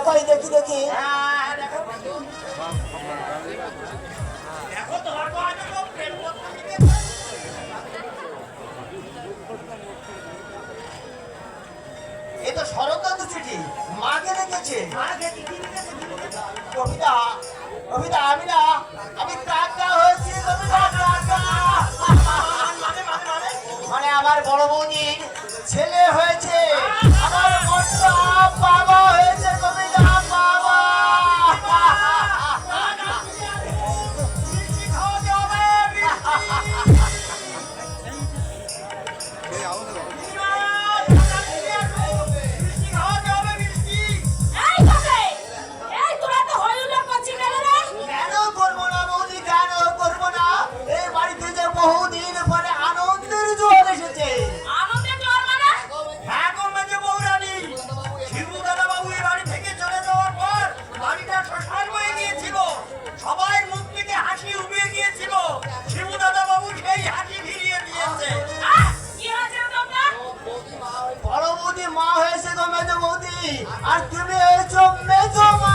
তাই দেখি দেখি। এই তো শরৎকান্ত চিঠি, মাকে লিখেছে। কবিতা কবিতা আমি না, আমি কাকা হয়েছি কবিতা, কাকা। মানে আমার বড় বৌদির ছেলে হয়েছে, আমার কর্তা বাবা হয়েছে কবিতা, বাবা। কেন করবো না বৌদি, কেন করবো না? এই বাড়িতে যে বহুদিন পরে আনন্দের জোয়ার এসেছে। হ্যাঁ গো মেজে বৌরানী, শিবু দাদা বাবু এই বাড়ি থেকে চলে যাওয়ার পর বাড়িটা শ্মশান হয়ে গিয়েছিল, সবাই মুখ থেকে হাসি উবে গিয়েছিল। শিবু দাদা বাবু সেই হাসি ফিরিয়ে দিয়েছে। বড় বৌদি মা হয়েছে গো মেজে বৌদি, আর তুমি হয়েছো মেজো মা।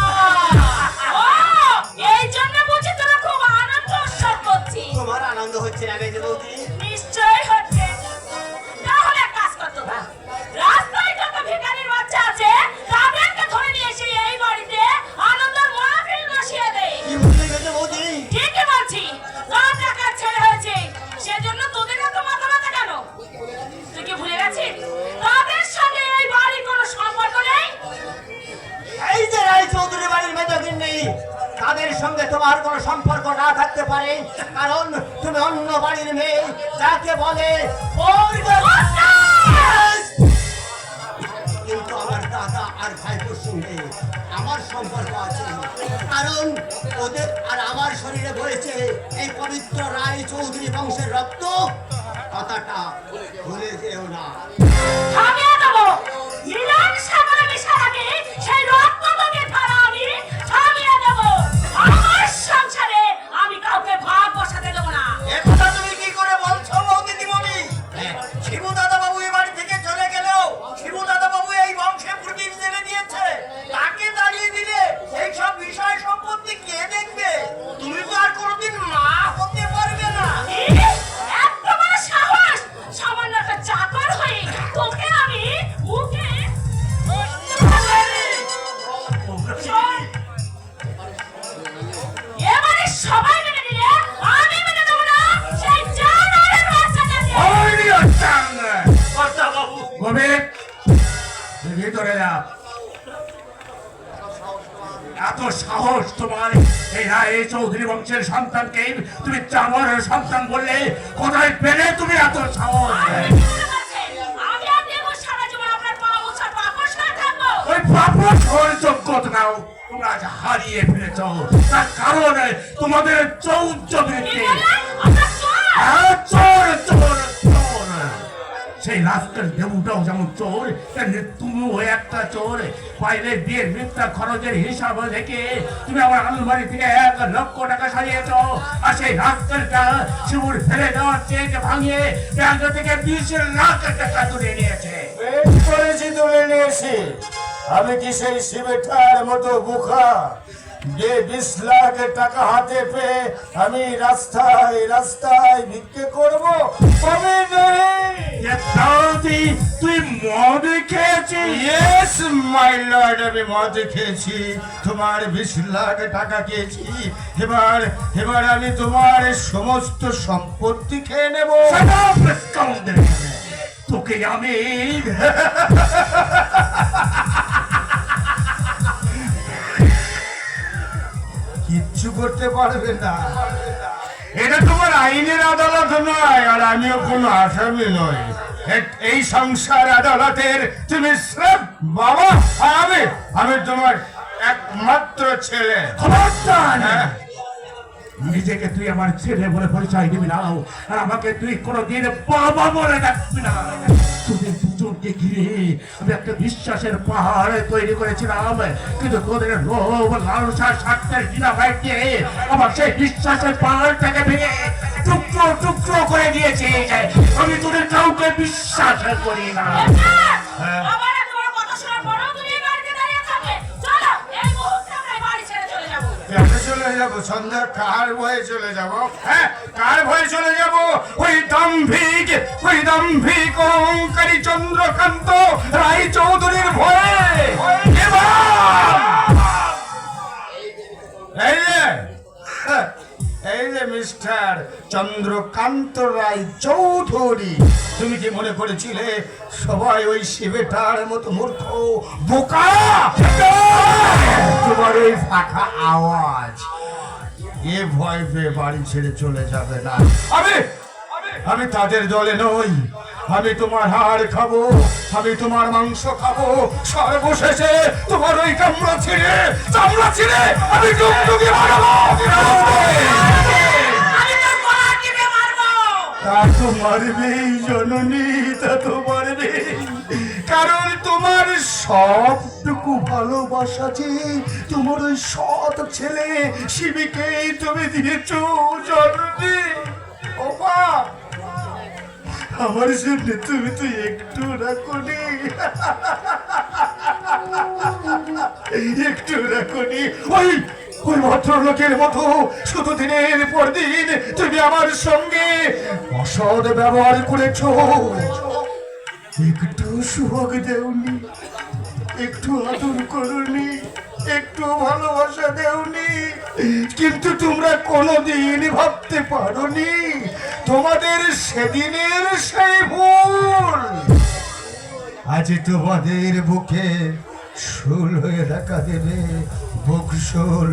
তোমার আনন্দ হচ্ছে না মেজে বৌদি? নিশ্চয় হচ্ছে। তাহলে এক কাজ করতে হবে, রাস্তায় যত ভিখারির বাচ্চা আছে তাদেরকে ধরে নিয়ে এসে এই বাড়িতে আনন্দের মাহফিল বসিয়ে দেয়। কি বললি মেজে বৌদি? ঠিকই বলছি, রাত টাকার ছেলে হয়েছে, সেজন্য তোদের এত মাথা ব্যথা কেন? তুই কি ভুলে গেছিস তাদের সঙ্গে এই বাড়ির কোনো সম্পর্ক নেই? এই যে রায় চৌধুরী বাড়ির মেজদিন নেই, তাদের সঙ্গে তোমার কোনো সম্পর্ক না থাকতে পারে, কারণ তুমি অন্য বাড়ির মেয়ে, যাকে বলে কিন্তু আমার দাদা আর ভাইপোর সঙ্গে আমার সম্পর্ক আছে, কারণ ওদের আর আমার শরীরে বইছে এই পবিত্র রায় চৌধুরী বংশের রক্ত। কথাটা ভুলে যেও না। থামিয়ে দেবো, মিলন সাগরে মিশার আগে সেই রক্ত তোকে ছাড়া আমি থামিয়ে দেবো। আমার সংসারে আমি কাউকে ভাগ বসাতে দেবো না। একথা তুমি কি করে বলছো বৌদি দিমণি? শিবু দাদা বাবু এই বাড়ি থেকে চলে গেলেও শিবু দাদা বাবু এই বংশে প্রদীপ জেলে দিয়েছে, তাকে দাঁড়িয়ে দিলে এই সব বিষয় সম্পত্তি কে দেখবে? তুমি তো আর কোনোদিন মা হতে পারবে না। এত বড় সাহস! সামান্য একটা চাকর হয়ে তোকে আমি মুখে শোন, এবারে সবাই মেনে নিলে আমি মেনে দেবো না সেই জানোয়ারের বাচ্চাটাকে। ভিতরে যা। এত সাহস তোমার এই রায় চৌধুরী বংশের সন্তানকে তুমি জানোয়ারের সন্তান বললে? কোথায় পেলে তুমি এত সাহস? আমি আর দেবো সারা জীবন আপনার পা মোছার পাপড় সয়ে থাকবো। ওই পাপড় সহ্য যোগ্যতা নাও তোমরা আজ হারিয়ে ফেলেছ, তার কারণে তোমাদের চৌর্যবৃত্তি। আপনার চোর! চোর চোর চোর, সেই রাস্তার দেবুটাও যেমন চোর, তেমনি তুমিও একটা চোর। বাইরে বিয়ের মিথ্যা খরচের হিসাব দেখে তুমি আমার আলমারি থেকে 1 লক্ষ টাকা সারিয়েছ, আর সেই রাস্তাটা শিবুর ফেলে দেওয়ার চেক ভাঙিয়ে ব্যাংক থেকে 20 লাখ টাকা তুলে নিয়েছে। বেশ করেছি, তুলে নিয়েছি। আমি কি সেই শিবেটার মতো বোকা যে 20 লাখ টাকা হাতে পেয়ে আমি রাস্তায় রাস্তায় ভিক্ষে করবো? কবে তুই মদ খেয়েছিস? ইয়েস মাই লর্ড, আমি মদ খেয়েছি, তোমার 20 লাখ টাকা খেয়েছি। এবার আমি তোমার সমস্ত সম্পত্তি খেয়ে নেবো। তোকে আমি কিচ্ছু করতে পারবে না। এটা তোমার আইনের আদালত নয়, আর আমিও কোনো আসামি নই। এই সংসার আদালতের তুমি স্রেফ বাবা, আর আমি তোমার একমাত্র ছেলে। হ্যাঁ। নিজেকে তুই আমার ছেলে বলে পরিচয় দিবি না, আর আমাকে তুই কোনোদিন বাবা বলে ডাকবি না। তোদের দুজনকে ঘিরে আমি একটা বিশ্বাসের পাহাড় তৈরি করেছিলাম, কিন্তু তোদের লোভ লালসা স্বার্থের ডিনামাইট দিয়ে আমার সেই বিশ্বাসের পাহাড়টাকে ভেঙে টুকরো টুকরো করে দিয়েছে। আমি তোদের কাউকে বিশ্বাস করি না। আমার এত বড় কথা শোনার পরেও তুমি এই বাড়িতে দাঁড়িয়ে থাকবে? চলো চলে যাব সন্ধ্যা, কার ভয়ে চলে যাব? হ্যাঁ, কার ভয়ে চলে যাব? ওই দাম্ভিক অহংকারী চন্দ্রকান্ত রায় চৌধুরীর ভয়ে। এই যে মিস্টার চন্দ্রকান্ত রায় চৌধুরী, তুমি কি মনে করেছিলে সবাই ওই শিবেটার মতো মূর্খ বোকা? তোমার ওই ফাঁকা আওয়াজ এ ভয় পেয়ে বাড়ি ছেড়ে চলে যাবে না। আমি তাদের দলে নই। আমি তোমার হাড় খাবো, আমি তোমার মাংস খাবো, সর্বশেষে তোমার ওই চামড়া ছিঁড়ে আমি ডুগডুগি মারবো। তা তো মারবেই জননী, তা তো মারবে, কারণ তোমার সবটুকু ভালোবাসা যে তোমার ওই সৎ ছেলে শিবিকেই তুমি দিয়েছো জননী। ও মা, আমার জন্য তুমি তো একটু রাখনি, একটু রাখনি। ওই ভদ্রলোকের মতো শুধু দিনের পর দিন তুমি আমার সঙ্গে অসৎ ব্যবহার করেছো, একটু সুযোগ দেওনি, একটু আদর করনি, একটু ভালোবাসা দেওনি। কিন্তু তোমরা কোনোদিন ভাবতে পারোনি তোমাদের সেদিনের সেই ভুল আজ তোমাদের বুকে শুল হয়ে দেখা দেবে। বুক শুল।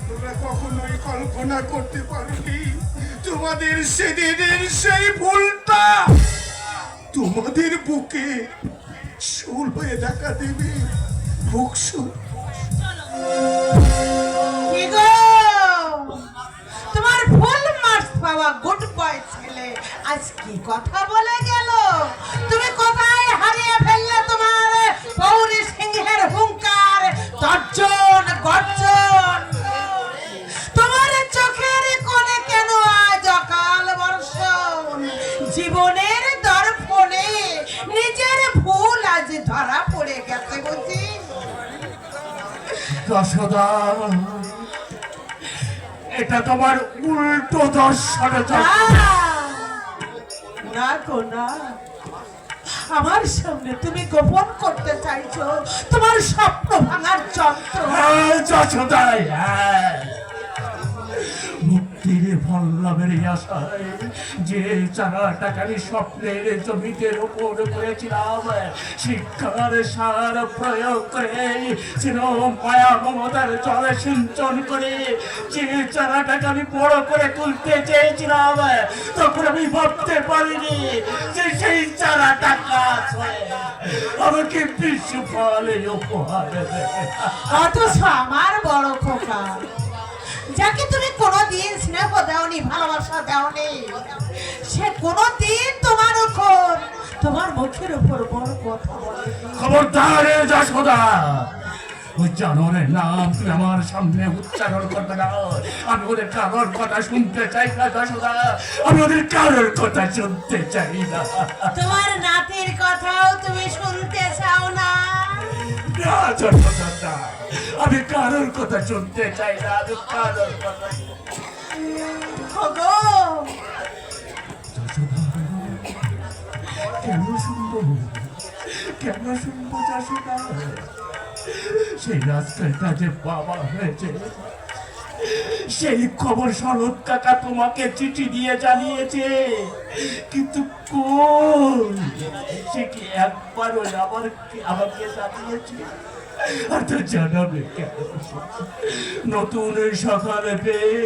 তোমরা কখনোই কল্পনা করতে পারোনি তোমাদের সেদিনের সেই ভুলটা তোমাদের বুকে শুল হয়ে দেখা দেবে। বুক শুল। কি গো, তোমার ফুল মার্কস পাওয়া গুড বয় ছেলে আজ কি কথা বলে গেল? তুমি কোথায় হারিয়ে ফেললে তোমার পৌরী সিংহের হুঙ্কার, তর্জন গর্জন? তোমার চোখের কোণে কেন আজ অকাল বর্ষণ? জীবনের দর্পণে নিজের ভুল আজ ধরা পড়ে গেছে বুঝি? যশোদা, এটা তোমার উল্টো দর্শন। না গো না, আমার সামনে তুমি গোপন করতে চাইছো তোমার স্বপ্ন ভাঙার যন্ত্র। যশোদাই, মুক্তির ভল্লভের আশায় যে চারাটাকারী স্বপ্নের জমিদের উপর করেছিলাম, শিক্ষার সার প্রয়োগ করে ছিল মায়া মমতার জলে সিঞ্চন করে যে চারাটাকে আমি বড় করে তুলতে চেয়েছিলাম, তখন আমি ভাবতে পারিনি যে সেই চারাটা গাছ হয়ে আমাকে বিশ্ব ফলে উপহার দেবে। অথচ আমার বড় খোকা, যাকে তুমি কোনোদিন স্নেহ দাওনি, ভালোবাসা দাওনি, সে কোনোদিন তোমার উপর, তোমার মুখের উপর বড় কথা বলে। খবরদার যশোদা, ওই জানোয়ারের নাম তুমি আমার সামনে উচ্চারণ করবে না। আমি ওদের কারোর কথা শুনতে চাই না যশোদা, আমি ওদের কারোর কথা শুনতে চাই না। তোমার নাতির কথাও তুমি শুনতে চাও না? না যশোদা, না, আমি কারোর কথা শুনতে চাই না, আমি কারোর কথা। ওগো, যশোদা, কেন শুনবো, কেন শুনবো যশোদা? সেই রাস্তাটা যে বাবা হয়েছে সেই খবর শরৎ কাকা তোমাকে চিঠি দিয়ে জানিয়েছে, কিন্তু সে কি একবারও আমাকে জানিয়েছে? আর তো জানাবে কেন? নতুন সকালে পেয়ে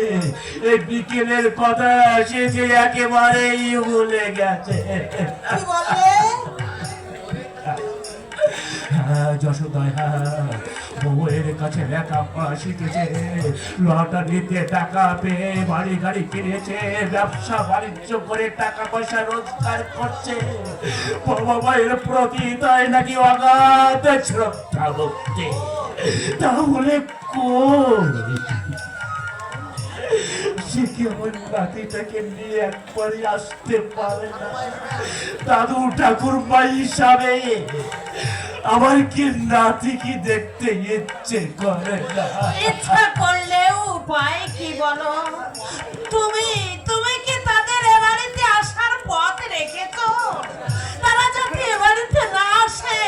এই বিকেলের কথা সে যে একেবারেই ভুলে গেছে। কি বললে? যশোদা বউয়ের কাছে লেখাপড়া শিখেছে, লটারিতে টাকা পেয়ে বাড়ি গাড়ি কিনেছে, ব্যবসা বাণিজ্য করে টাকা পয়সা রোজগার করছে। বাবা মায়ের প্রতি তাই নাকি অগাধ শ্রদ্ধা ভক্তি। তাহলে সে সে কি আমার নাতিটাকে নিয়ে একবারই আসতে পারে না? দাদু ঠাকুরমা হিসাবে আমার কি নাতি কি দেখতে ইচ্ছে করে না? ইচ্ছা করলেও উপায় কি বলো? তুমি তুমি কি তাদের এ বাড়িতে আসার পথ রেখেছো? তারা যদি এ বাড়িতে না আসে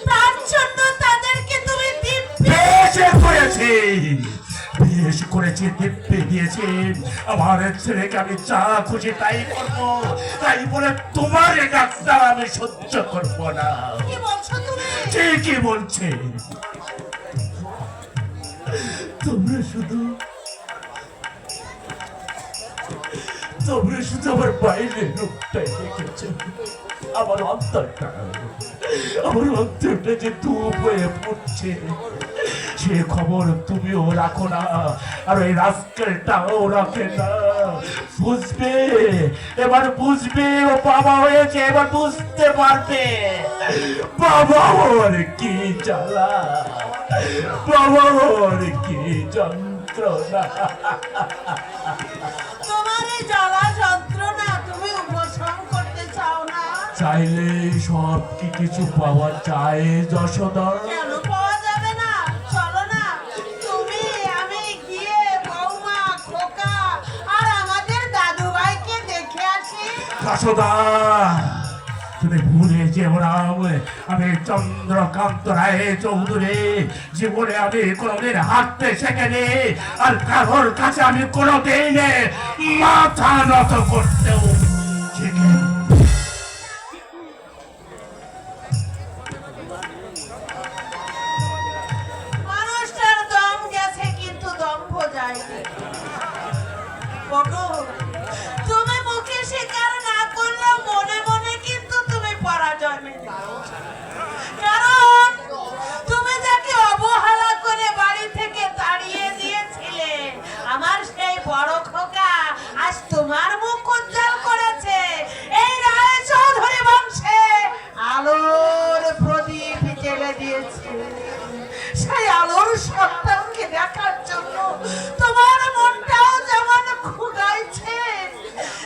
তার জন্য তাদেরকে তুমি দিব্যি বেশ করেছি দিব্যি দিয়েছি। আমার ছেলেকে আমি যা খুশি তাই করবো, তাই বলে তোমার এই ডাক্তার আমি সহ্য করবো না। কি বলছো তুমি? ঠিকই বলছে। তোমরা শুধু আমার বাইরের রূপটাই দেখেছো, আমার অন্তরটা যে ধূপ হয়ে পড়ছে সে খবর তুমিও রাখো না, আর ওই রাস্কেলটাও রাখে না। বুঝবে, এবার বুঝবে ও বাবা হয়েছে, এবার বুঝতে পারবে বাবা ওর কি জ্বালা, বাবা ওর কি যন্ত্রণা। তোমার এই জ্বালা যন্ত্রণা তুমি উপশম করতে চাও না? চাইলে সব কি কিছু পাওয়া যায় যশোদা? কেন পাওয়া যাবে না? চলো না, তুমি আমি গিয়ে বৌমা, খোকা আর আমাদের দাদু ভাইকে দেখে আসি। যশোদা, তুমি ভুলে যেও না, আমি চন্দ্রকান্ত রায় চৌধুরী। জীবনে আমি কোনোদিন হাঁটতে শেখেনি, আর কারোর কাছে আমি কোনোদিন মাথা নত করতেও শিখিনি। মানুষটার দম গেছে কিন্তু দম্ভ যায়নি। বটু, তুমি মুখে স্বীকার না করলেও মনে মনে কিন্তু তুমি পরাজয় মেনে নাও। কারণ তুমি যাকে অবহেলা করে বাড়ি থেকে তাড়িয়ে দিয়েছিলে, আমার সেই বড় খোকা আজ তোমার মুখ উজ্জ্বল করেছে। এই রায় চৌধুরী বংশে আলোর প্রদীপ জ্বেলে দিয়েছে। সেই আলোর সন্তানকে দেখার জন্য তোমার মনটাও যেমন খুগাইছে,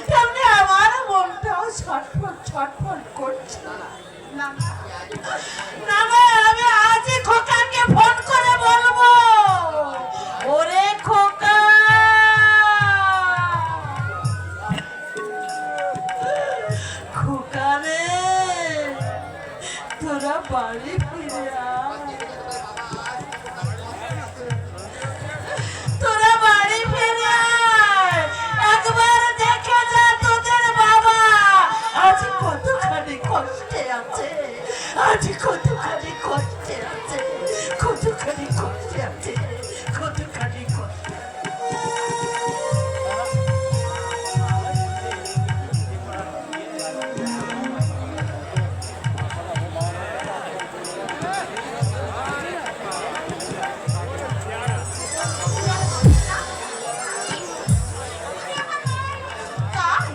তেমনি আমার মনটাও ছটফট ছটফট করছে। না না, আমি আজই খোকাকে ফোন করে বলবো, ওরে খোকা, খোকা রে, তোরা বাড়ি ফিরে আয়। তোরা বাড়ি ফিরে আয়, একবার দেখে যা তোদের বাবা আজ কতখানি কষ্টে আছে, আজ কতখানি কষ্টে আছে, কতখানি কষ্টে আছে, কতখানি কষ্টে। তাই?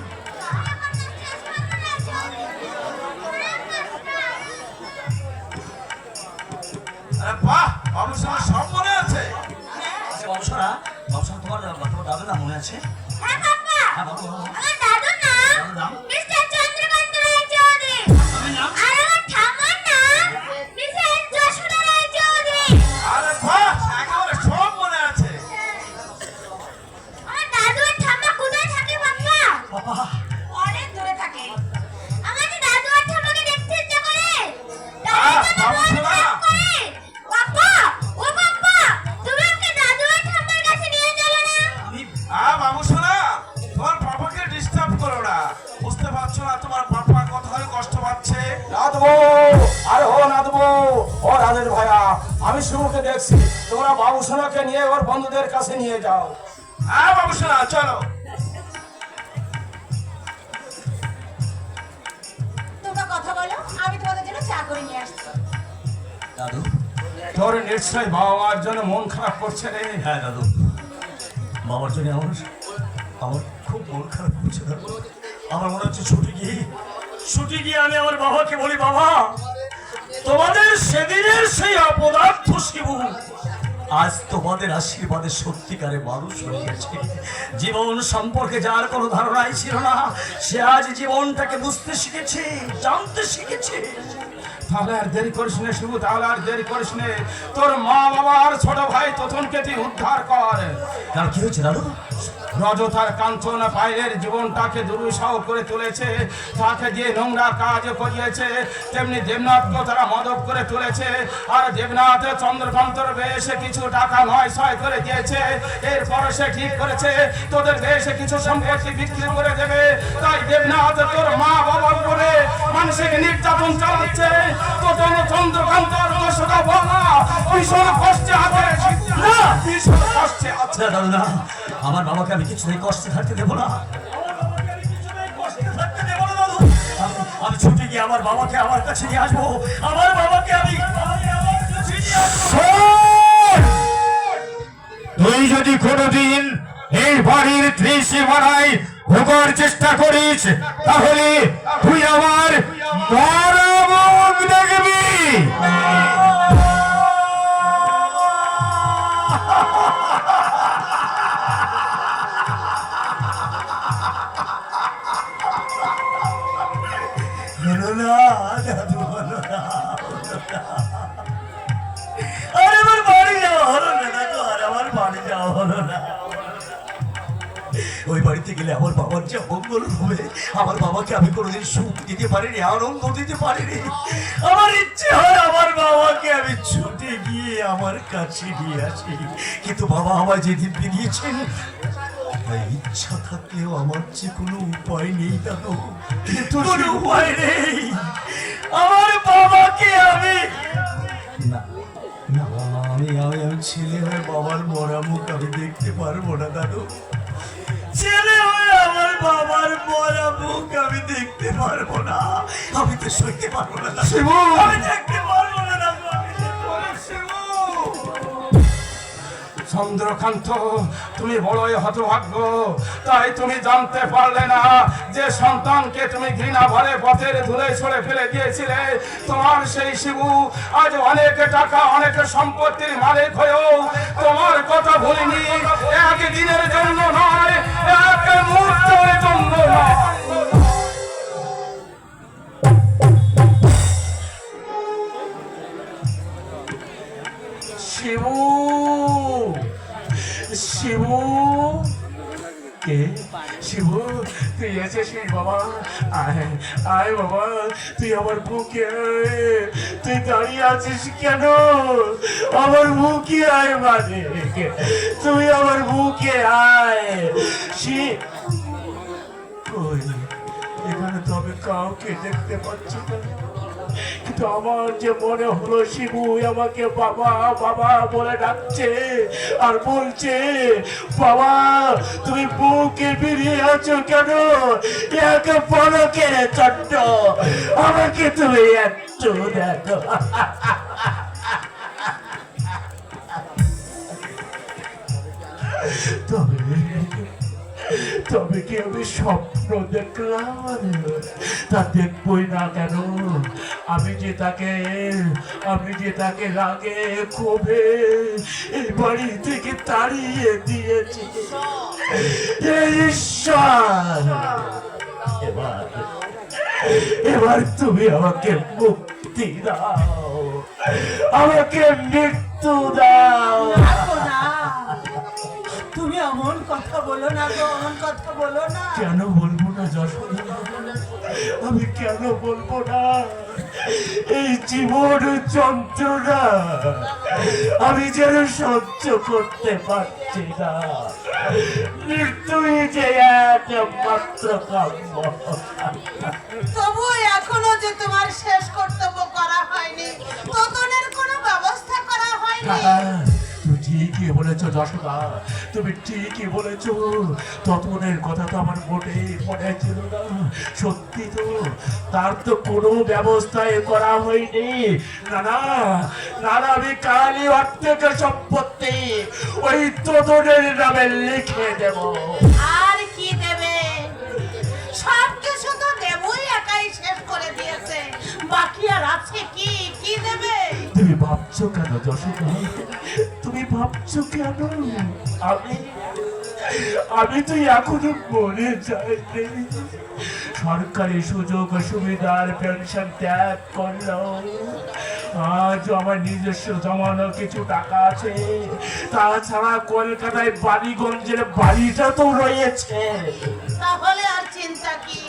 আরে বাহ, বাবুর সঙ্গে সব মনে আছে। আচ্ছা বংশরা, তোমার দাদু না মনে আছে? হ্যাঁ কাকা, হ্যাঁ বাবু, আমার দাদুর নাম নাম? মিস্টার চন্দ্রকান্ত রায় চৌধুরী। আমি নাম? আর আমার ঠাম্মার নাম মিসেস যশোদা রায় চৌধুরী। আরে বাহ, একেবারে সব মনে আছে। আমার দাদু আর ঠাম্মা কোথায় থাকে বাবা? বাবা, অনেক দূরে থাকে। আমার যে দাদু আর ঠাম্মাকে দেখতে ইচ্ছে করে, আহ, তাই জন্য বাবু মন শোনা। খারাপ করে। বাবা, ও বাবা, তুমি আমাকে দাদু আর ঠাম্মার কাছে নিয়ে চলো না। আমি বাবু শোনা, তোমার পাপাকে ডিস্টার্ব করো না। বুঝতে পারছো না তোমার পাপা কতখানি কষ্ট পাচ্ছে? নাদবো, আরে ও নাদবো, ও রাজের ভাইয়া, আমি শুভকে দেখছি, তোমরা বাবু সোনাকে নিয়ে ওর বন্ধুদের কাছে নিয়ে যাও। বাবু শোনা, চলো। তোমরা কথা বলো, আমি তোমাদের জন্য চা করে নিয়ে আসছি। দাদু। তোর নিশ্চয় বাবা মার জন্য মন খারাপ করছে রে। হ্যাঁ দাদু, বাবার জন্য আমার খুব মন খারাপ করছে দাদু। আমার মনে হচ্ছে ছুটি গিয়ে আমি আমার বাবাকে বলি, বাবা তোমাদের সেদিনের সেই অপদার্থ শিবু আজ তোমাদের আশীর্বাদে সত্যিকারে মানুষ হয়ে গেছে। জীবন সম্পর্কে যার কোনো ধারণাই ছিল না, সে আজ জীবনটাকে বুঝতে শিখেছে, জানতে শিখেছে। তাহলে আর দেরি করিস নে শিবু, তাহলে আর দেরি করিস নে। তোর মা বাবা আর ছোট ভাই তোতনকে তুই উদ্ধার কর। কারণ কি হয়েছে দাদু? রজতার কাঞ্চন পায়ের জীবনটাকে দুর্বিষহ করে তুলেছে, তাকে দিয়ে নোংরা কাজ করিয়েছে। তেমনি দেবনাথকেও তারা মদক করে তুলেছে, আর দেবনাথ চন্দ্রকান্তর বেশে কিছু টাকা নয় ছয় করে দিয়েছে। এরপরে সে ঠিক করেছে তোদের বেশে কিছু সম্পত্তি বিক্রি করে দেবে। তাই দেবনাথ তোর মা বাবার করে মানসিক নির্যাতন চালাচ্ছে। তোর চন্দ্রকান্তর দোষটা বলা ভীষণ কষ্টে আছে, ভীষণ কষ্টে আছে। না দাদু না, আমার বাবাকে আমি কিছুতেই কষ্টে থাকতে দেবো না। আমি ছুটে গিয়ে আমার বাবাকে আমার কাছে নিয়ে আসবো। আমার বাবাকে আমি তুই যদি কোনোদিন এই বাড়ির ত্রিসীমানায় ঢোকার চেষ্টা করিস, তাহলে তুই আমার মরা মুখ দেখবি। হলো না দাদু, হলো না। আরে আমার বাড়ি যাওয়া হলো না দাদু, আর আমার বাড়ি যাওয়া হলো না। ওই বাড়িতে গেলে আমার বাবার যে মঙ্গল হবে, আমার বাবাকে আমি কোনোদিন সুখ দিতে পারিনি, আনন্দ দিতে পারিনি। আমার ইচ্ছে হয় আমার বাবাকে আমি ছুটে গিয়ে আমার কাছে নিয়ে আসি, কিন্তু বাবা আমায় যেদিন বেরিয়েছেন, ইচ্ছা থাকলেও আমার যে কোনো উপায় নেই দাদু, কোনো উপায় নেই। আমার বাবাকে আমি না না, আমি ছেলে হয়ে বাবার মরা মুখ আমি দেখতে পারবো না দাদু। ছেলে হয়ে আমার বাবার মরা মুখ আমি দেখতে পারবো না, আমি তো সইতে পারবো না শিবু, আমি দেখতে পারবো না দাদু, আমি দেখতে পারবো না। শিবু, চন্দ্রকান্ত তুমি বড়ই হতভাগ্য। তাই তুমি জানতে পারলে না যে সন্তানকে তুমি ঘৃণা ভরে পথের ধুলে ছড়ে ফেলে দিয়েছিলে, তোমার সেই শিবু আজ অনেক টাকা অনেক সম্পত্তির মালিক হয়েও তোমার কথা ভুলিনি। একদিনের জন্য নয়, এক মুহূর্তের জন্য নয়। শিবু, শিবু, কে? শিবু, তুই এসেছিস বাবা? আয় আয় বাবা, তুই আমার বুকে আয়। তুই দাঁড়িয়ে আছিস কেন? আমার বুকে আয়, মানে তুই আমার বুকে আয়। কই, এখানে তো আমি কাউকে দেখতে পাচ্ছি না, কিন্তু আমার যে মনে হলো শিবু আমাকে বাবা বাবা বলে ডাকছে আর বলছে, বাবা তুমি বুকে বেরিয়ে আছো কেন? এক পলকের চট্ট আমাকে তুমি একটু দেখো। তবে কি আমি স্বপ্ন দেখলাম? তা দেখবই না কেন? আমি যে তাকে রাগে ক্ষোভে এই বাড়ি থেকে তাড়িয়ে দিয়েছি। ঈশ্বর, এবার তুমি আমাকে মুক্তি দাও, আমাকে মৃত্যু দাও। তুমি এমন কথা বলো না গো, এমন কথা বলো না। কেন বলবো না যশোদা? আমি কেন বলবো না? এই জীবন যন্ত্রণা আমি যেন সহ্য করতে পারছি না। মৃত্যুই যে একমাত্র কাম্য। তবু এখনো যে তোমার শেষ কর্তব্য করা হয়নি, ততনের কোনো ব্যবস্থা করা হয়নি। তুমি ঠিকই বলেছো যশোদা, তুমি ঠিকই বলেছো। ততনের কথা তো আমার মোটেই মনে ছিল না। সত্যি তো, তার তো কোনো ব্যবস্থাই করা হয়নি। না না না, আমি কালই অর্ধেক সম্পত্তি ওই ততনের নামে লিখে দেব। আর কি দেবে? সব কিছু তো দেবই একাই শেষ করে দিয়েছে, বাকি আর আছে কি? কি দেবে? তুমি ভাবছো কেন যশোদা? তুমি ভাবছো কেন? আমি তো এখনো মরে যাইনি। সরকারি সুযোগ সুবিধার পেনশন ত্যাগ করলাম। আজ আমার নিজস্ব জমানো কিছু টাকা আছে, তাছাড়া কলকাতায় বালিগঞ্জের বাড়িটা তো রয়েছে। তাহলে আর চিন্তা কি?